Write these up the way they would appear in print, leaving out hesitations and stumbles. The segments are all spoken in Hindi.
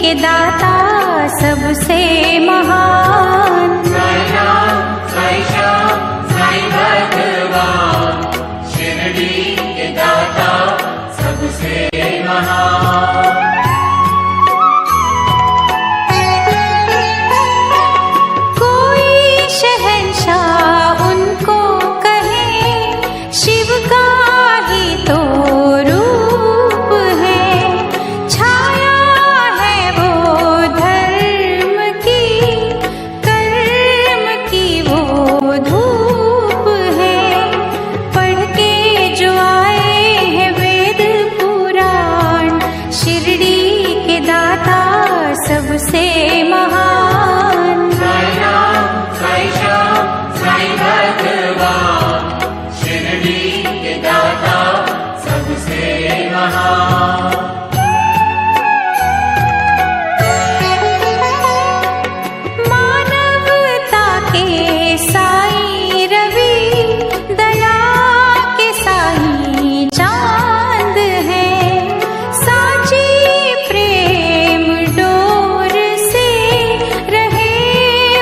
के दाता सबसे महान। साई राम साई श्याम साई भगवान, शिरडी के दाता सबसे महान। कोई शहंशाह उनको कहे, शिव का ही तो रूप है। छाया है वो धर्म की, कर्म की वो धूप है। पढ़ के जो आए हैं वेद पुराण, शिरडी के दाता सबसे महान। साई राम साई श्याम साई भगवान, शिरडी के दाता सबसे महान। मानवता के साई रवि, दया के साई चांद है। साची प्रेम डोर से रहे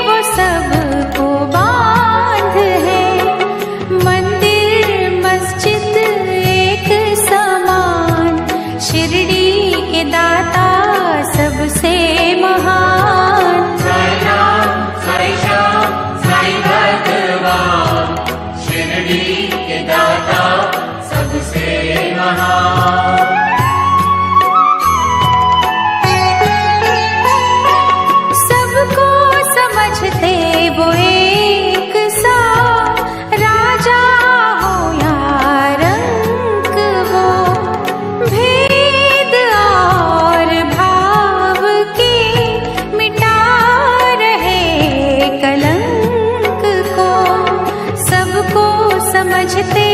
वो सबको बांध है। मंदिर मस्जिद एक समान, शिरडी के दाता सबसे महान। साई राम साई श्याम साई भगवान, शिरडी के दाता सबसे महान। सबको समझते वो एक सा, राजा हो या रंक वो। भेद और भाव के मिटा रहे कलंक को। सबको समझते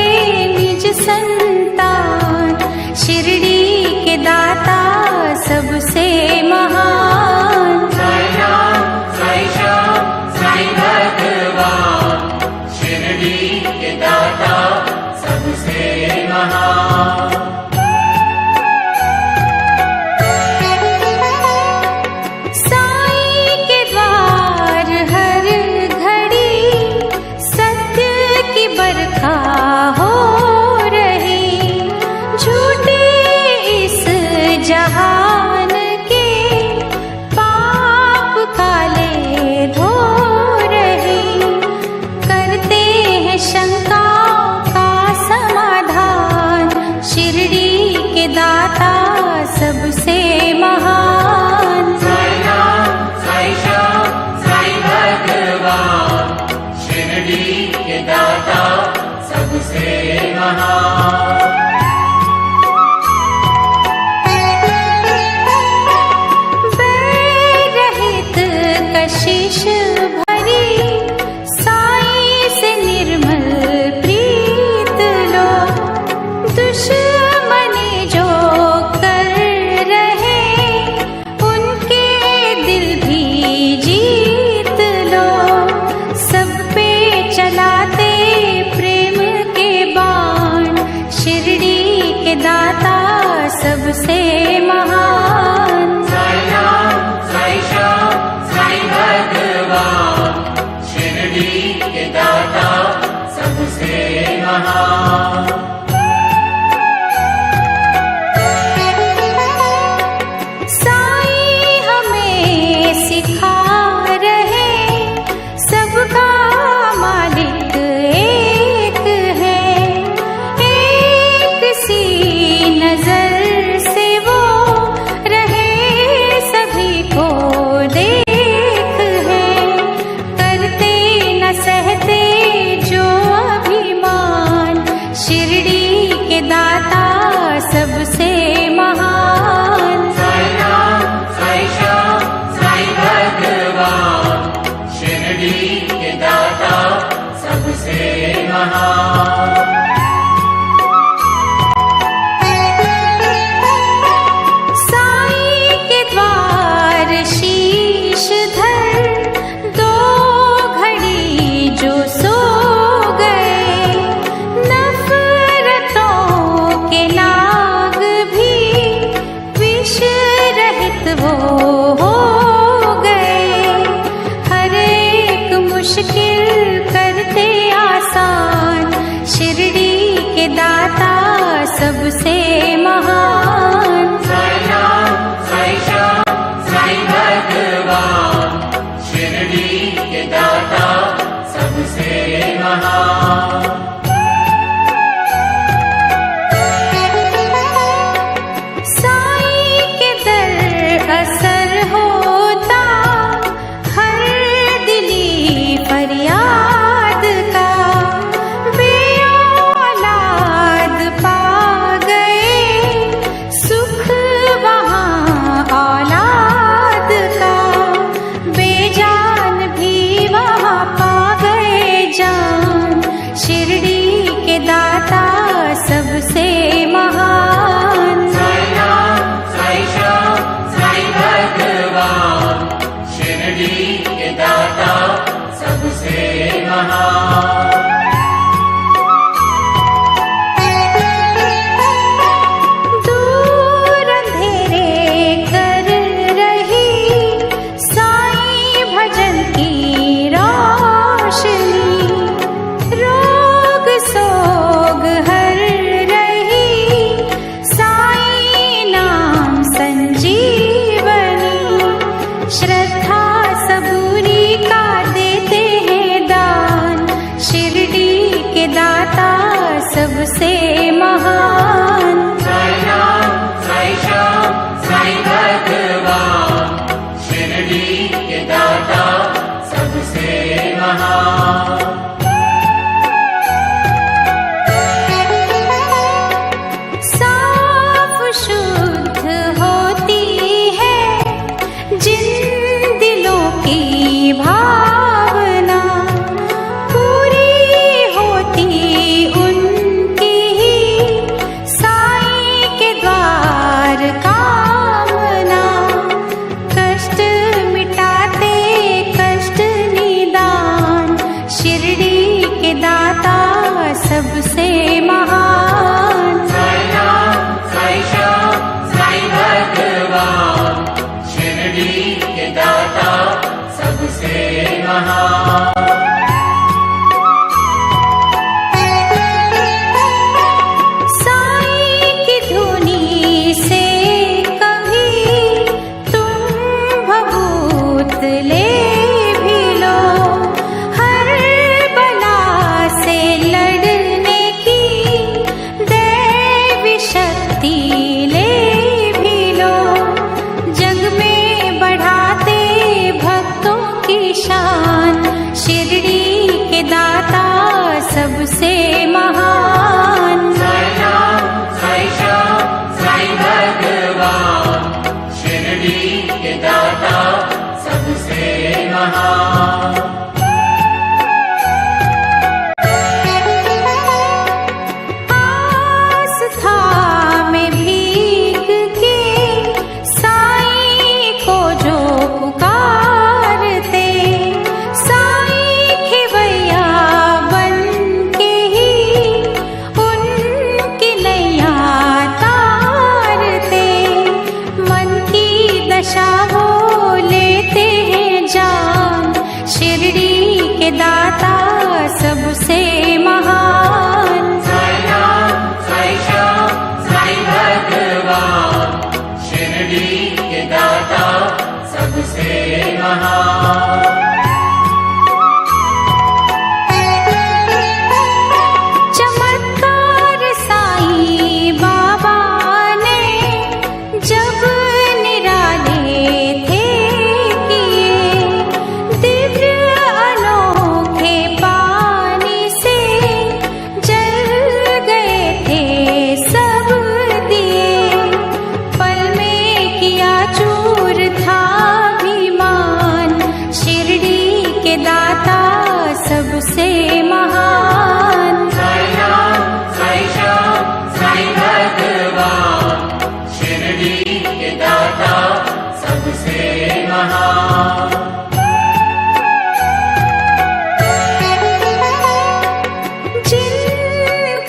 निज संतान, शिरडी के दाता सबसे महान। साई राम साई श्याम साई भगवान, शिरडी के दाता सबसे महान। साई के द्वार हर घड़ी सत्य की बरखा हो रही। झूठे इस जहान के पाप काले धो रही। करते हैं शंकाओं का समाधान, शिरडी के दाता सबसे महान। साई राम साई श्याम साई भगवान, शिरडी के दाता सबसे महान। बैर रहित कशिश भरी, साई से निर्मल प्रीत लो। दुश्मनी जो कर रहे, उनके दिल भी जीत लो। सब पे चलाते प्रेम के बाण, शिरडी के दाता सबसे महान। साई राम साई श्याम साई भगवान, शिरडी के दाता सबसे महान। साई हमें सिखा रहे, सबका मालिक एक है। एक सी नजर से वो सबसे महान। साई राम, साई श्याम, साई भगवान, शिरडी के दाता सबसे महान। साई के दर असर होता हर दिली फरियाद का, वे औलाद पा गए सुख वहाँ औलाद का, बेजान भी वहाँ पा गए जान, शिरडी के दाता सबसे महान। साई राम, साई श्याम, साई भगवान, शिरडी के दाता सबसे महान। दूर अंधेरे कर रही साईं भजन की रोशनी, रोग सोग हर रही साईं नाम संजीवनी, श्रद्धा सबूरी का देते हैं दान, शिरडी के दाता सबसे महान। साई राम, साई श्याम, साई भगवान, शिरडी के दाता सबसे महान। साफ शुद्ध होती है जिन दिलों की भावना, पूरी होती उनकी ही साईं के द्वार कामना, कष्ट मिटाते कष्ट निदान, शिरडी के दाता सबसे महान। साई राम, साई श्याम, साई भगवान, शिरडी के दाता सबसे महान। साईं की धुनी से कभी तुम भभूत ले भी लो, हर बला से लड़ने की दैवी शक्ति ले भी लो, जग में बढ़ाते भक्तों की शान, शिरडी के दाता सबसे महान। साई राम, साई श्याम, साई भगवान, शिरडी के दाता सबसे महान। आस्था में भीग के साईं को जो पुकारते, साईं खिवैया बन के ही उनकी नैया तारते, मन की दशा वो लेते हैं जान, शिरडी के दाता सबसे महान। साई राम, साई श्याम, साई भगवान, शिरडी के दाता सबसे महान। चमत्कार साईं बाबा ने जब निराले थे किए, दिव्य अनोखे पानी से जल गए थे सब दिए, पल में किया चूर था अभिमान, शिरडी के दाता सबसे महान। साई राम, साई श्याम, साई भगवान, शिरडी के दाता सबसे महान। जिन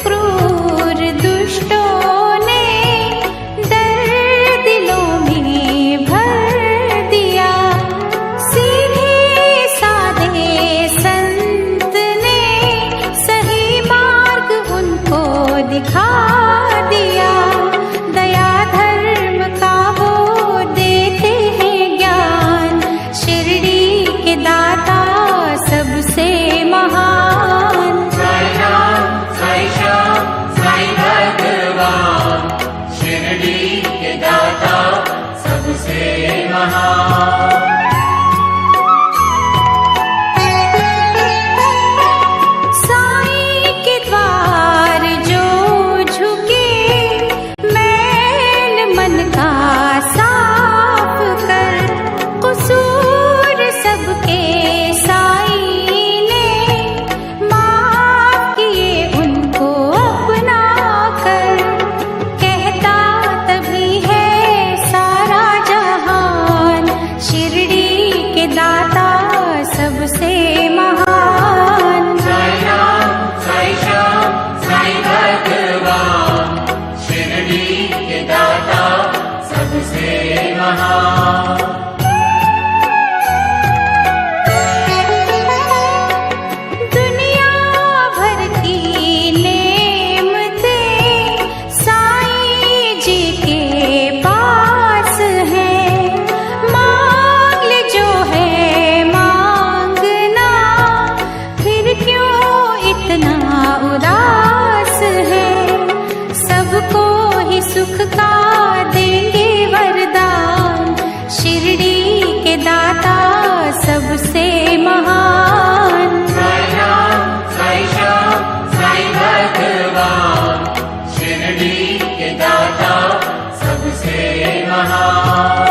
क्रूर दुष्टों ने डर दिलों में भर दिया, सीधे साधे संत ने सही मार्ग उनको दिखा दिया, महान। साईं के द्वार जो झुके, मैल मन का साफ कर, कसूर सबके साईं ने माफ किए उनको अपना कर। कहता तभी है सारा जहान, शिरडी के दाता सबसे महान। साई राम, साई श्याम, साई भगवान, शिरडी के दाता सबसे महान। दुनिया भर की नेमतें साईं जी के पास है, मांग ले जो है मांगना, फिर क्यों इतना उदास है। सबको ही सुख का देंगे वरदान, शिरडी के दाता सबसे महान। साई राम, साई श्याम, साई भगवान, शिरडी के दाता सबसे महान।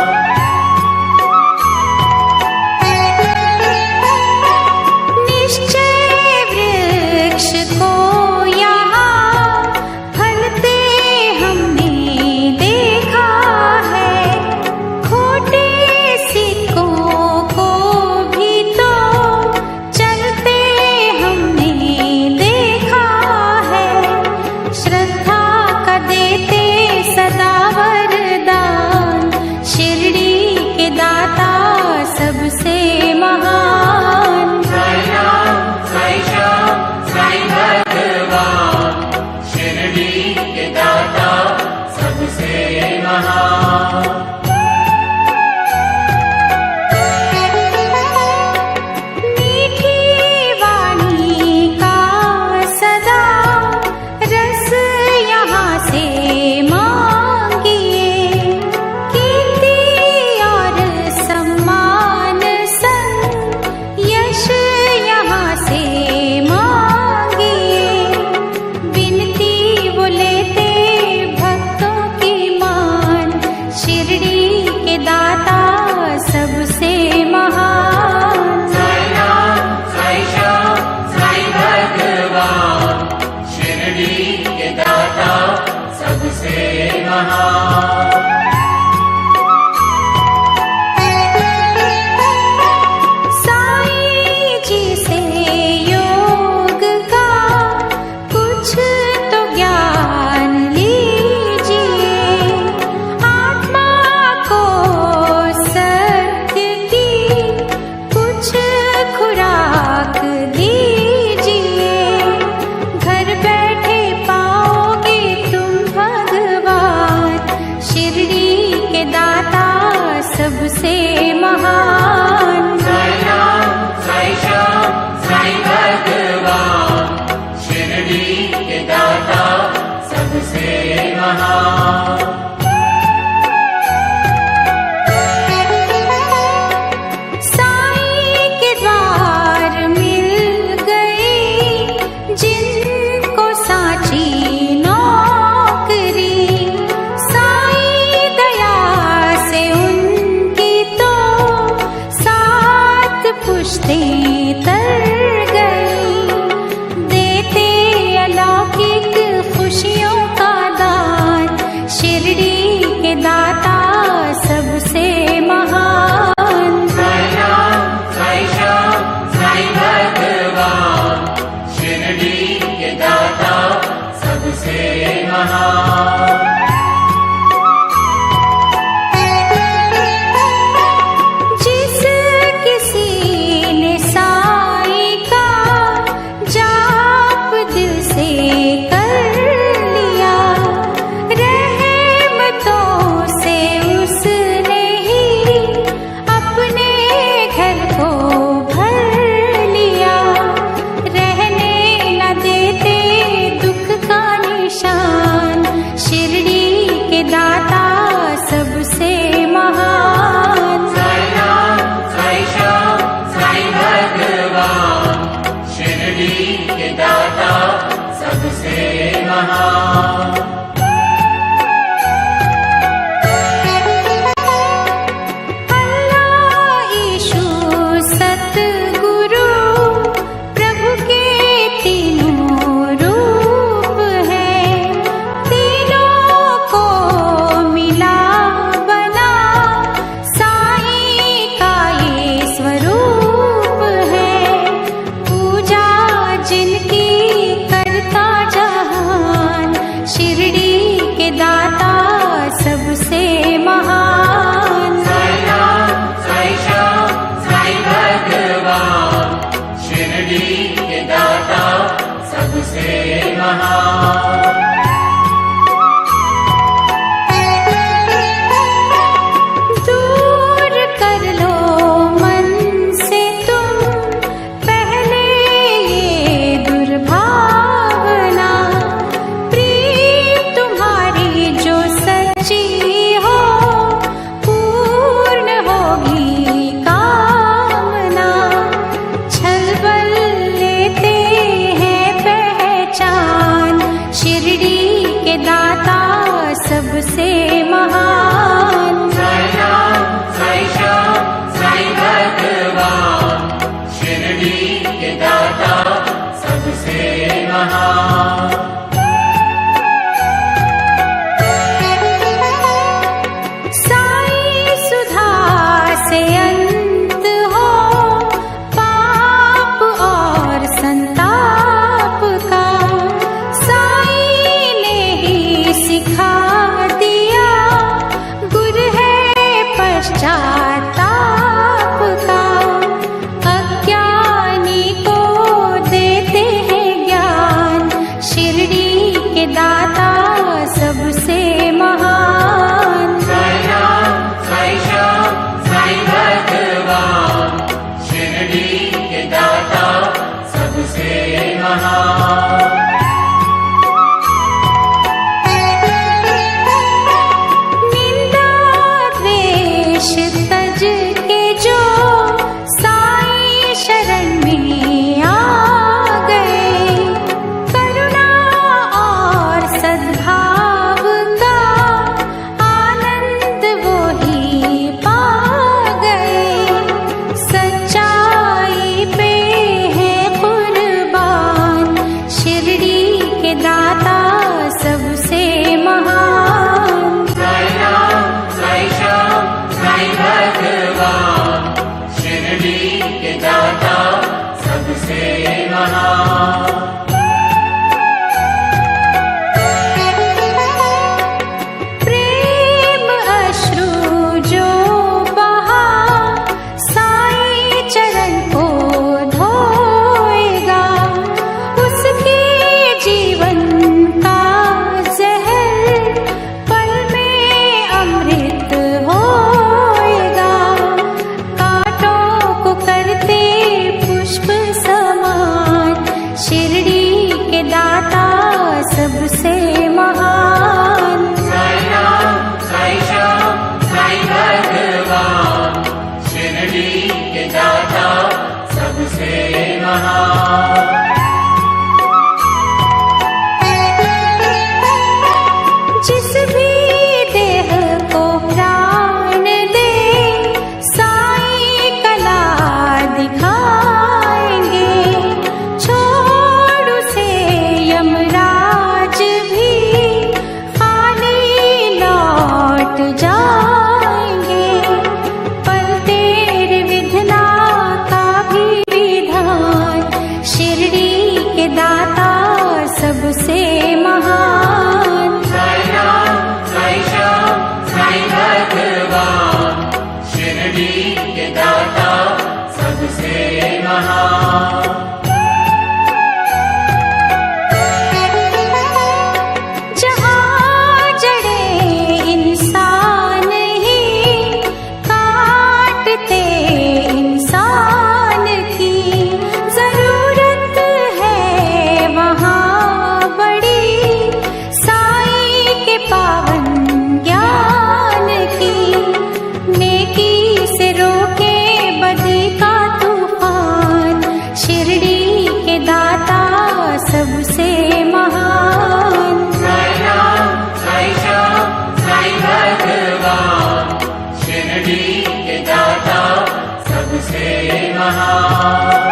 निश्चय वृक्ष को यहाँ फलते हमने देखा है, खोटे सिक्कों को भी तो चलते हमने देखा है। श्रद्धा का देते सदा वरदान, शिरडी के दाता सबसे महान। साई राम, साई श्याम, साई भगवान, शिरडी के दाता सबसे महान। मीठी वाणी का सदा रस यहाँ से मांगिए, कीर्ति और सम्मान संग यश यहाँ से मांगिए। विनती वो लेते भक्तों की मान, शिरडी के दाता सबसे महान। साई राम, साई श्याम, साई भगवान, शिरडी के दाता सबसे महान। साईं जी से योग का कुछ तो ज्ञान लीजिए, आत्मा को सत्य की कुछ खुराक दीजिए। घर बैठे पाओगे तुम भगवान, शिरडी के दाता सबसे महान। साई राम, साई श्याम, साई भगवान, शिरडी के दाता सबसे महान। साईं के द्वार मिल गई जिनको साची नौकरी, साईं दया से उनकी तो सात पुश्तें तर गई। देते अलौकिक खुशियों का दान, शिरडी के दाता सबसे महान। साई राम, साई श्याम, साई भगवान, शिरडी के दाता सबसे महान। जिस किसी ने सा सबसे महान। साई राम साई श्याम साई भगवान, शिरडी के दाता सबसे महान। साई सुधा से अंत हो पाप और संताप का, साई ने ही सिखा दिया गुर है पश्चाताप का। अज्ञानी को देते हैं ज्ञान, शिरडी के दाता सबसे महान। साई राम साई श्याम साई भगवान, शिरडी के दाता सबसे महान। निंदा द्वेष तज के जो साई शरण में आ गए, करुणा और सद्भाव का आनंद वो ही पा गए। सच्चाई पे है कुर्बान, शिरडी के दाता सबसे महान। साई राम साई श्याम साई भगवान, शिरडी के दाता सबसे महान। प्रेम अश्रु जो बहा साई चरण को धोएगा, उसके जीवन का जहर पल में अमृत होएगा। कांटों को करते पुष्प समान, शिरडी के दाता सबसे महान। साई राम साई श्याम साई भगवान, शिरडी के दाता सबसे महान। जिस भी देह को प्राण दे साई कला दिखाएंगे, छोड़ उसे यमराज भी खाली लौट जाएंगे। पल तेरे विधना का भी विधान, शिरडी के दाता सबसे महान। साई राम साई श्याम साई भगवान, शिरडी के दाता सबसे महान। जहाँ जड़े इंसान ही काटते इंसान की, जरूरत है वहाँ बड़ी साई के पावन ज्ञान की। नेकी से रोके बदी का तूफान, शिरडी के दाता सबसे महान। साई राम साई श्याम साई भगवान, शिरडी के दाता सबसे महान।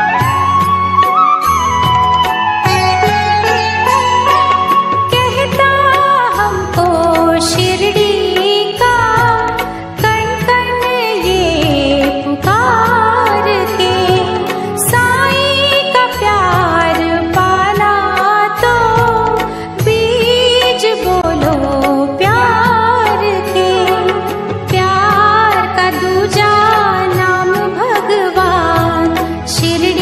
कहता हमको शिरडी का कण कण ये पुकार के, साई का प्यार पाना तो बीज बोलो प्यार के। प्यार का दूजा नाम भगवान, शिरडी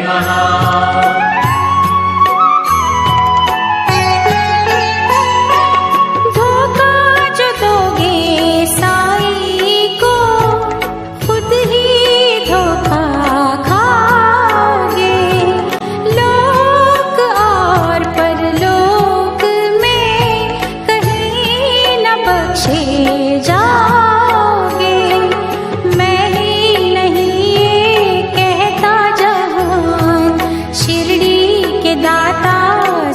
महान। धोखा जो दोगे साईं को, खुद ही धोखा खाओगे। लोक और परलोक में कहीं न बख्शे जाओगे। मैं ही नहीं ये कहता जहान, शिरडी के दाता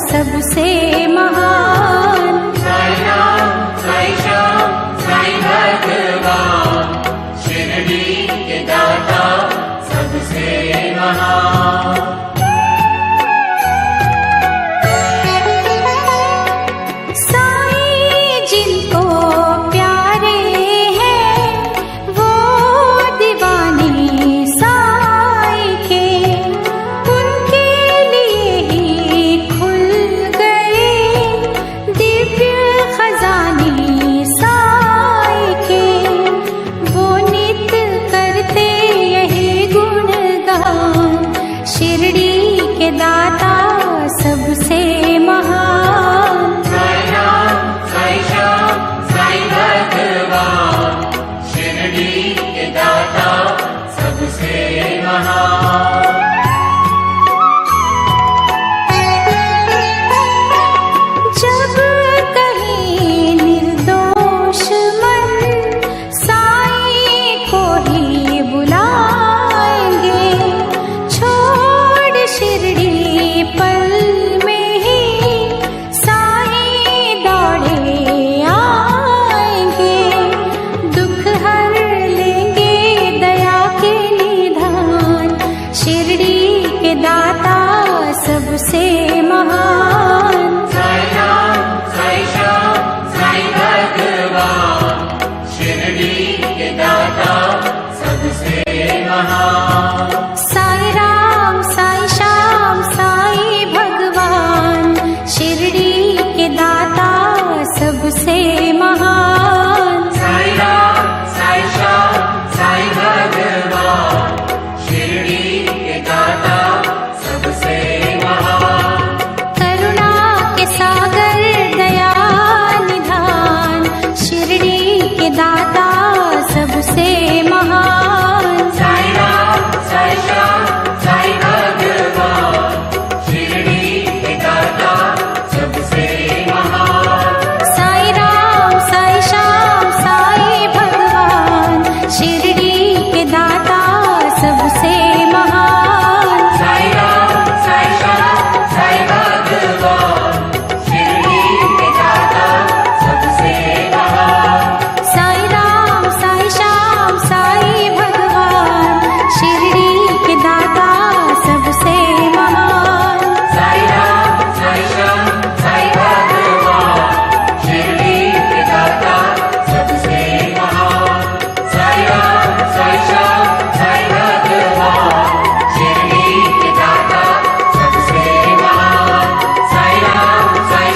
सबसे महान। साईं राम, साईं श्याम, साईं भगवान, शिरडी के दाता सबसे महान। साईं जिनको प्यारे हैं वो दीवाने साईं के, उनके लिए ही खुल गए दिव्य खजाने साईं के। वो नित करते यही गुणगान, शिरडी के दाता सबसे महान। साईं राम, साईं श्याम, साईं भगवान, शिरडी के दाता सबसे महान। जब कहीं निर्दोष मन साईं को ही बुलाएंगे, छोड़ शिरडी पल में ही साईं दौड़े आएंगे। दुख हर लेंगे दया के निधान, शिरडी के दाता सबसे महान। साईं राम, साईं श्याम, साईं भगवान, शिरडी के दाता सबसे महान।